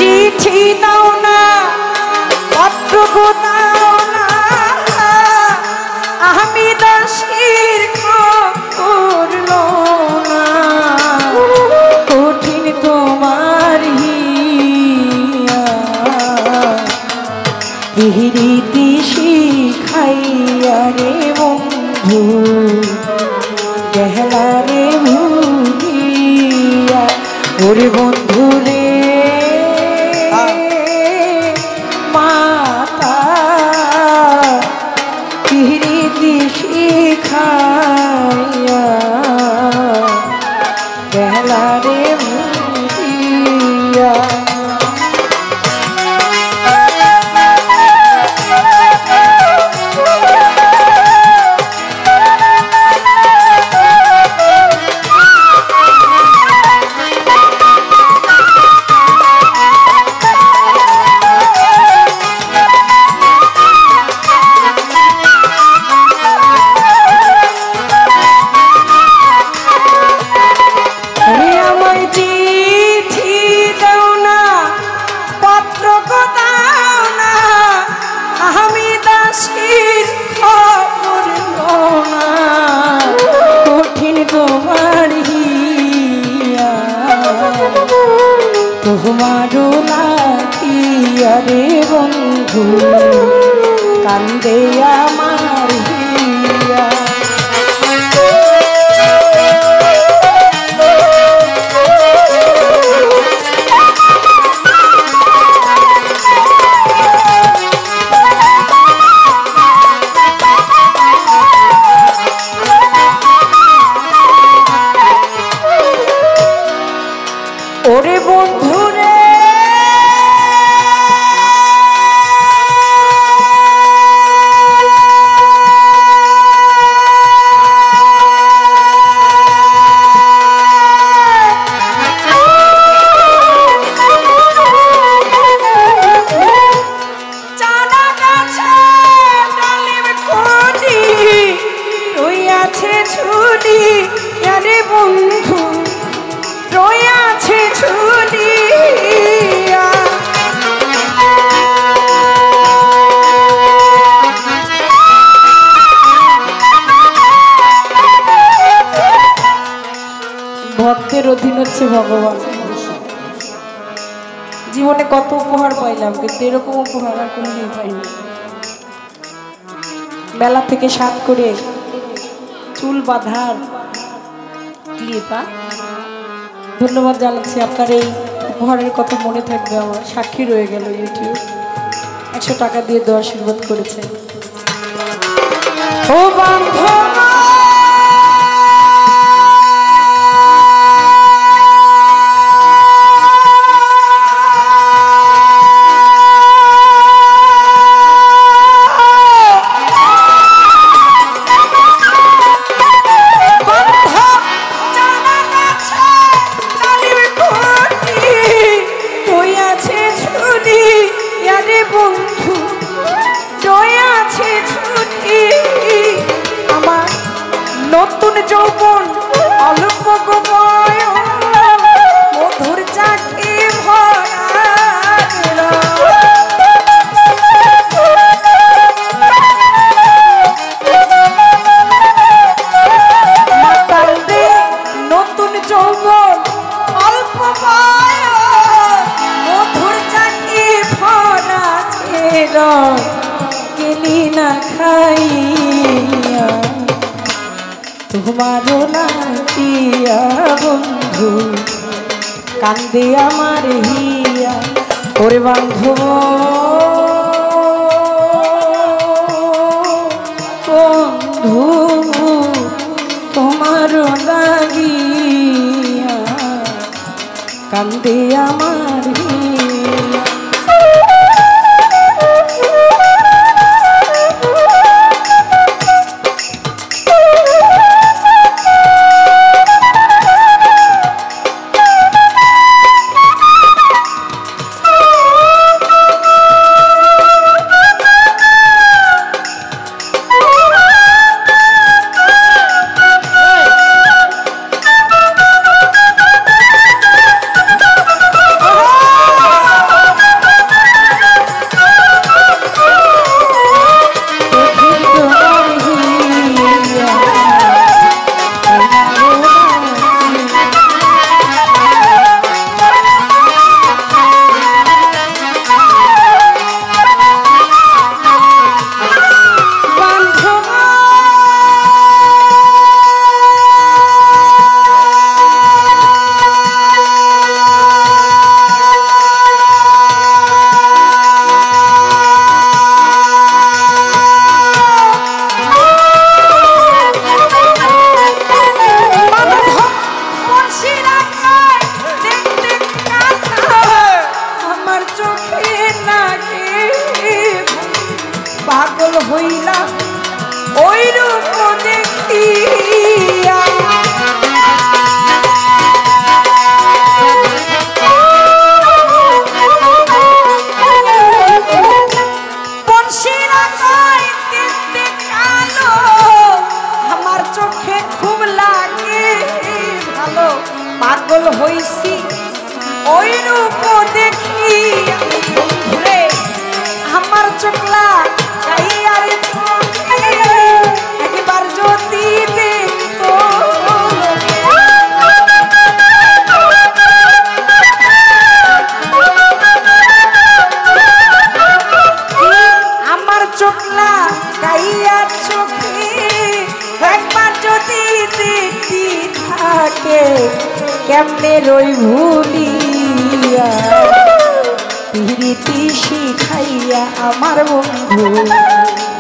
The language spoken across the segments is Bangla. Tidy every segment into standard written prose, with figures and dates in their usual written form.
চিঠি দাও না পত্র দাও না আমি দাসীর খবর লও না কঠিন তোমার হিয়া প্রীতি শিখাইয়া রে বন্ধু গেলা রে ভুলিয়া ওরে বন্ধু রে মাতা প্রীতি শিখাইয়া গেলা রে ভুলিয়া তোমারও লাখিয়া রে বন্ধু কান্দে আমার হিয়া ওরে বন্ধু রে চানা গাছে ডালিম কোটি রইয়াছে ঝুলি আরে বন্ধু রইয়াছে ঝুলিয়া ভক্তের অধীন হচ্ছে ভগবান। জীবনে কত উপহার পাইলাম কিন্তু এরকম উপহার আর কোনদিন পাইনি। মেলা থেকে সাত করে চুল বাঁধার ক্লিপা ধন্যবাদ জানাচ্ছি। আপনার এই উপহারের কথা মনে থাকবে, আমার সাক্ষী রয়ে গেল ইউটিউব। 100 টাকা দিয়ে দেওয়ার আশীর্বাদ করেছে। ও বান্ধব বন্ধু রইয়াছে ছুটি আমার নতুন যৌবন অল্প বয়স মধুর চাকি ভরা নতুন যৌবন অল্প বয়স মধুর চাকি ভরা গেলি না খাইয়া তোমারও লাখিয়া বন্ধু কান্দে আমার হিয়া ওরে বান্ধব বন্ধু তোমারও লাগিয়া কান্দে আমার হিয়া পাগল হইলাম ওই রূপ দেখিয়া আমার চোখে খুব লাগে ভালো পাগল হইছি ওই রূপ দেখিয়া আমার চোখলা আর একবার যদি দেখতো আমার চোখলা গাইয়া চোখে একবার যদি দেখি থাকে কেমনে রই ভুলিয়া প্রীতি শিখাইয়া আমার বন্ধু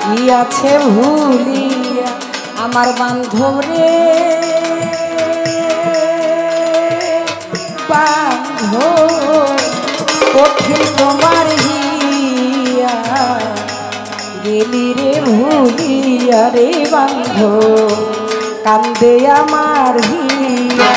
কি আছে ভুলিয়া আমার বান্ধব রে বান্ধব কঠিন তোমার হিয়া গেলি রে ভুলিয়া রে বান্ধব কান্দে আমার হিয়া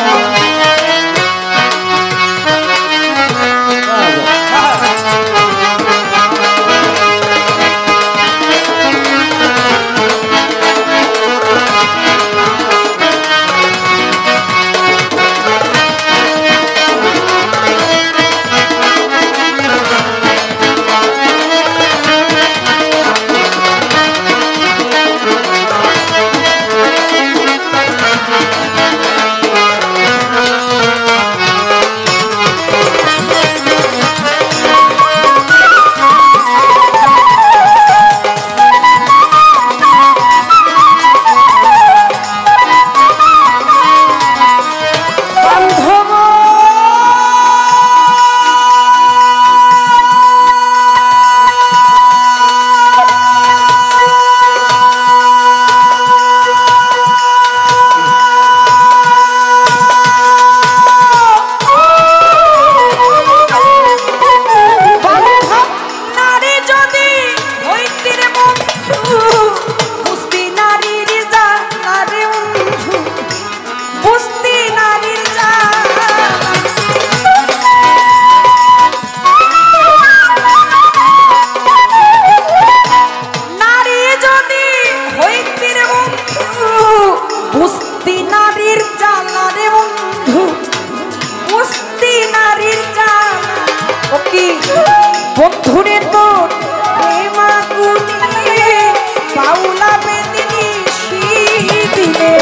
বন্ধুরে তোর প্রেমাগুনে পাউলা বেদিনী শীতিলে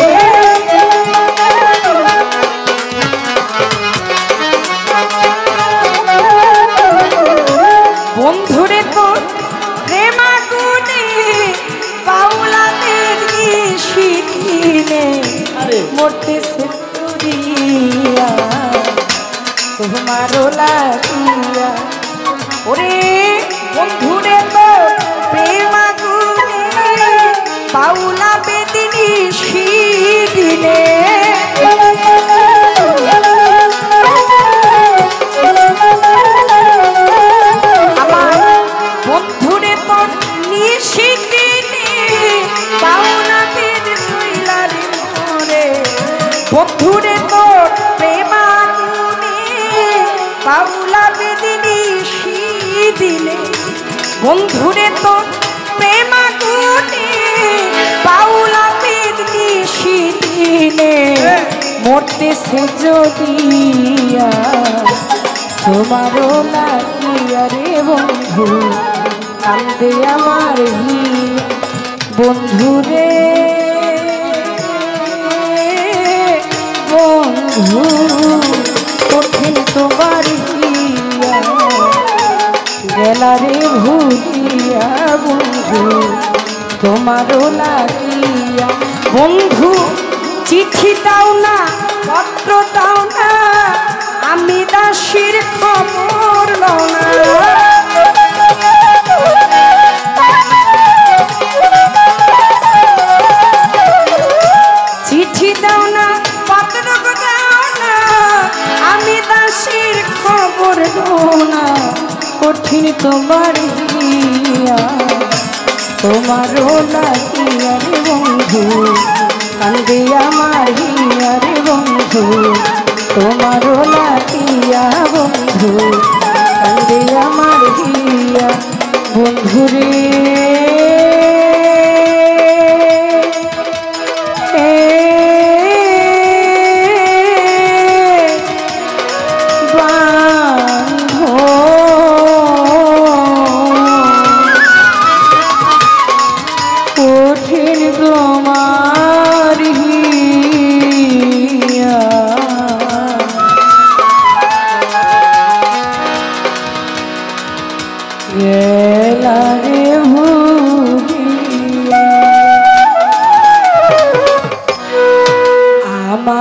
বন্ধুরে তোর প্রেমাগুনে পাউলা বেদিনী শীতিলে মরতে সে করিয়া তোমারও লাগিয়া ওরে বন্ধুরে তো প্রেমাগুনে পাউলা বেদিনী শীতিলে আমার বন্ধুরে তো নিশীতিলে পাউলা বেদিনী শৈলারে মোরে বন্ধুরে তো প্রেমাগুনে পাউলা বেদিনী দিলে বন্ধুরে তো প্রেমাগুনে পাউলা বেদিনী শীতিলে মরতে সে যদিয়া তোমারও লাগিয়া রে বন্ধু কান্দে আমার বন্ধুরে বন্ধু কঠিন তোমার হিয়া গেলারে ভুলিয়া বন্ধু তোমারও লাগিয়া বন্ধু চিঠি দাও না পত্র দাও না আমি দাসীর খবর লও না চিঠি দাও না পত্র দাও না আমি দাসীর খবর লও না কঠিন তোমার হিয়া তোমারও নাকি আরে বন্ধু কান্দে আমার হিয়া রে বন্ধু তোমারও লাকিয়া বন্ধু কান্দে আমার হিয়া বন্ধু রে Yeah.